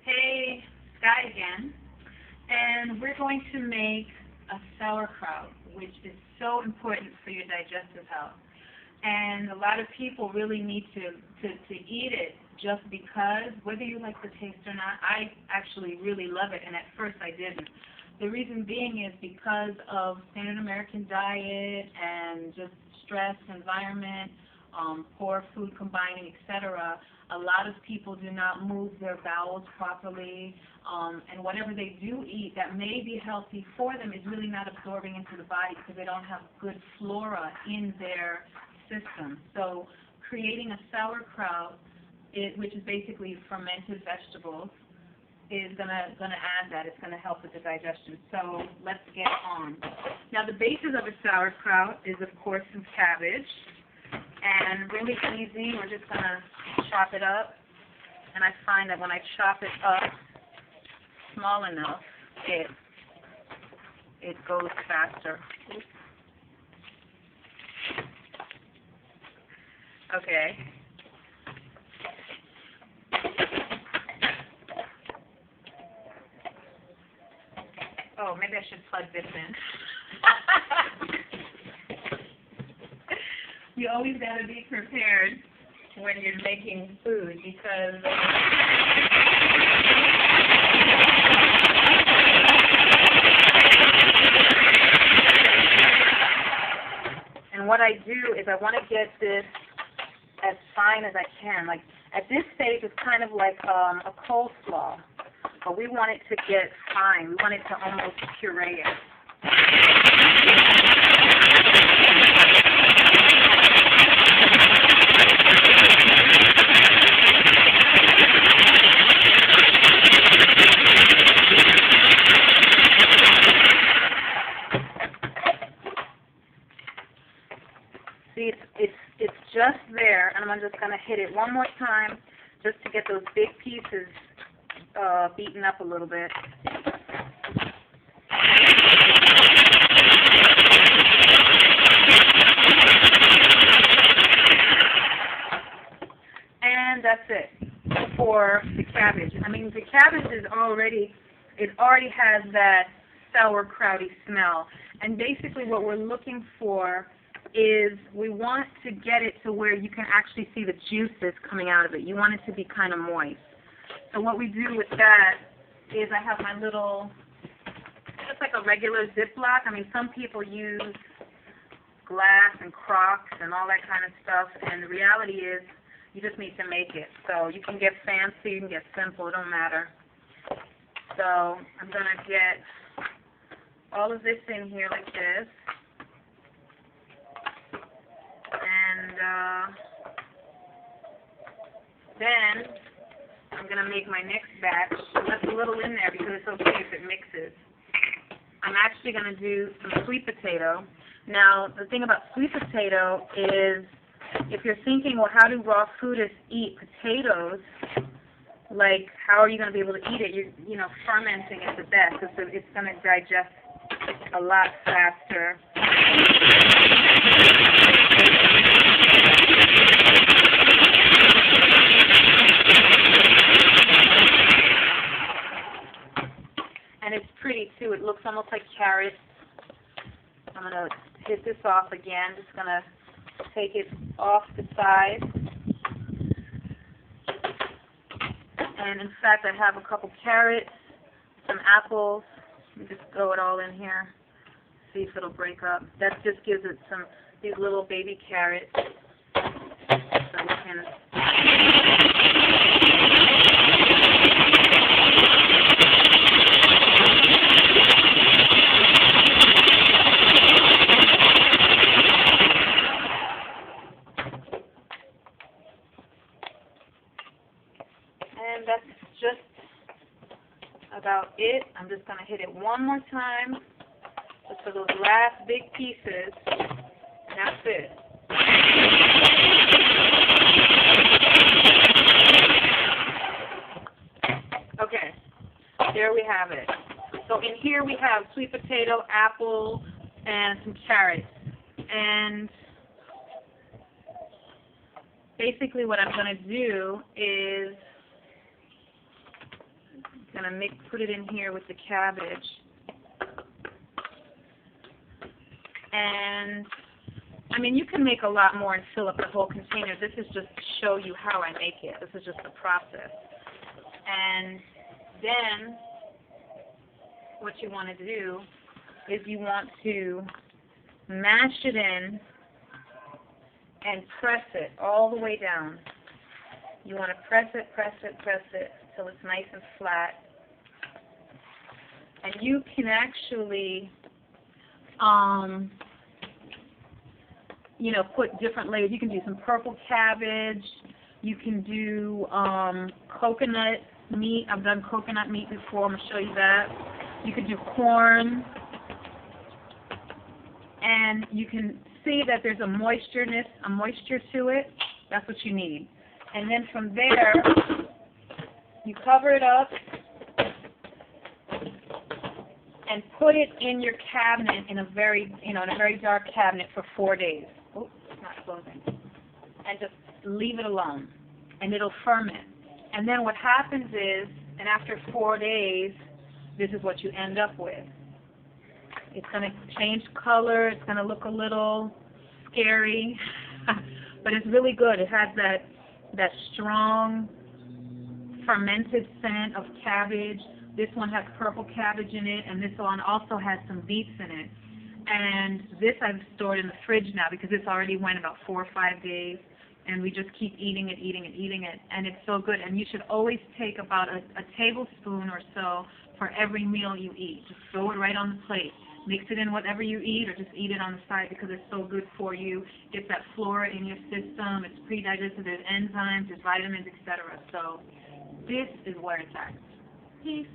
Hey, Sky again, and we're going to make a sauerkraut, which is so important for your digestive health. And a lot of people really need to eat it just because, whether you like the taste or not. I actually really love it, and at first I didn't. The reason being is because of standard American diet and just stress, environment, poor food combining, etc. A lot of people do not move their bowels properly, and whatever they do eat that may be healthy for them is really not absorbing into the body because they don't have good flora in their system. So creating a sauerkraut, which is basically fermented vegetables, is gonna add that. It's gonna help with the digestion. So let's get on. Now the basis of a sauerkraut is of course some cabbage, and really easy. We're just gonna chop it up, and I find that when I chop it up small enough, it goes faster. Okay. Oh, maybe I should plug this in. You always got to be prepared when you're making food because and what I do is I want to get this as fine as I can. Like at this stage, it's kind of like a coleslaw, but we want it to get fine. We want it to almost puree it. See, it's just there, and I'm just going to hit it one more time just to get those big pieces beaten up a little bit. And that's it for the cabbage. I mean, the cabbage is already has that sauerkrauty smell. And basically what we're looking for is we want to get it to where you can actually see the juices coming out of it. You want it to be kind of moist. So what we do with that is I have my little, just like a regular Ziploc. I mean, some people use glass and crocks and all that kind of stuff, and the reality is you just need to make it. So you can get fancy, you can get simple, it don't matter. So I'm going to get all of this in here like this. And then I'm going to make my next batch. That's a little in there because it's okay if it mixes. I'm actually going to do some sweet potato. Now, the thing about sweet potato is if you're thinking, well, how do raw foodists eat potatoes? Like, how are you going to be able to eat it? You know, fermenting is the best. It's going to digest a lot faster. And it's pretty too. It looks almost like carrots. I'm going to hit this off again. Just going to take it off the side. And in fact, I have a couple carrots, some apples. Let me just throw it all in here. See if it'll break up. That just gives it these little baby carrots. So we can and that's just about it. I'm just going to hit it one more time just for those last big pieces. And that's it. Okay, there we have it. So in here we have sweet potato, apple, and some carrots. And basically what I'm going to do is going to put it in here with the cabbage. And, I mean, you can make a lot more and fill up the whole container. This is just to show you how I make it. This is just the process. And then what you want to do is you want to mash it in and press it all the way down. You want to press it till it's nice and flat. And you can actually, put different layers. You can do some purple cabbage. You can do coconut meat. I've done coconut meat before. I'm going to show you that. You could do corn. And you can see that there's a moisture to it. That's what you need. And then from there, you cover it up and put it in your cabinet in a very dark cabinet for 4 days. Oh, it's not closing. And just leave it alone, and it'll ferment. And then what happens is, and after 4 days, this is what you end up with. It's going to change color. It's going to look a little scary, but it's really good. It has that strong fermented scent of cabbage. This one has purple cabbage in it, and this one also has some beets in it. And this I've stored in the fridge now because this already went about 4 or 5 days, and we just keep eating it, and it's so good. And you should always take about a tablespoon or so for every meal you eat. Just throw it right on the plate. Mix it in whatever you eat, or just eat it on the side because it's so good for you. Get that flora in your system. It's pre-digested. There's enzymes, there's vitamins, etc. So this is where it's at. Peace.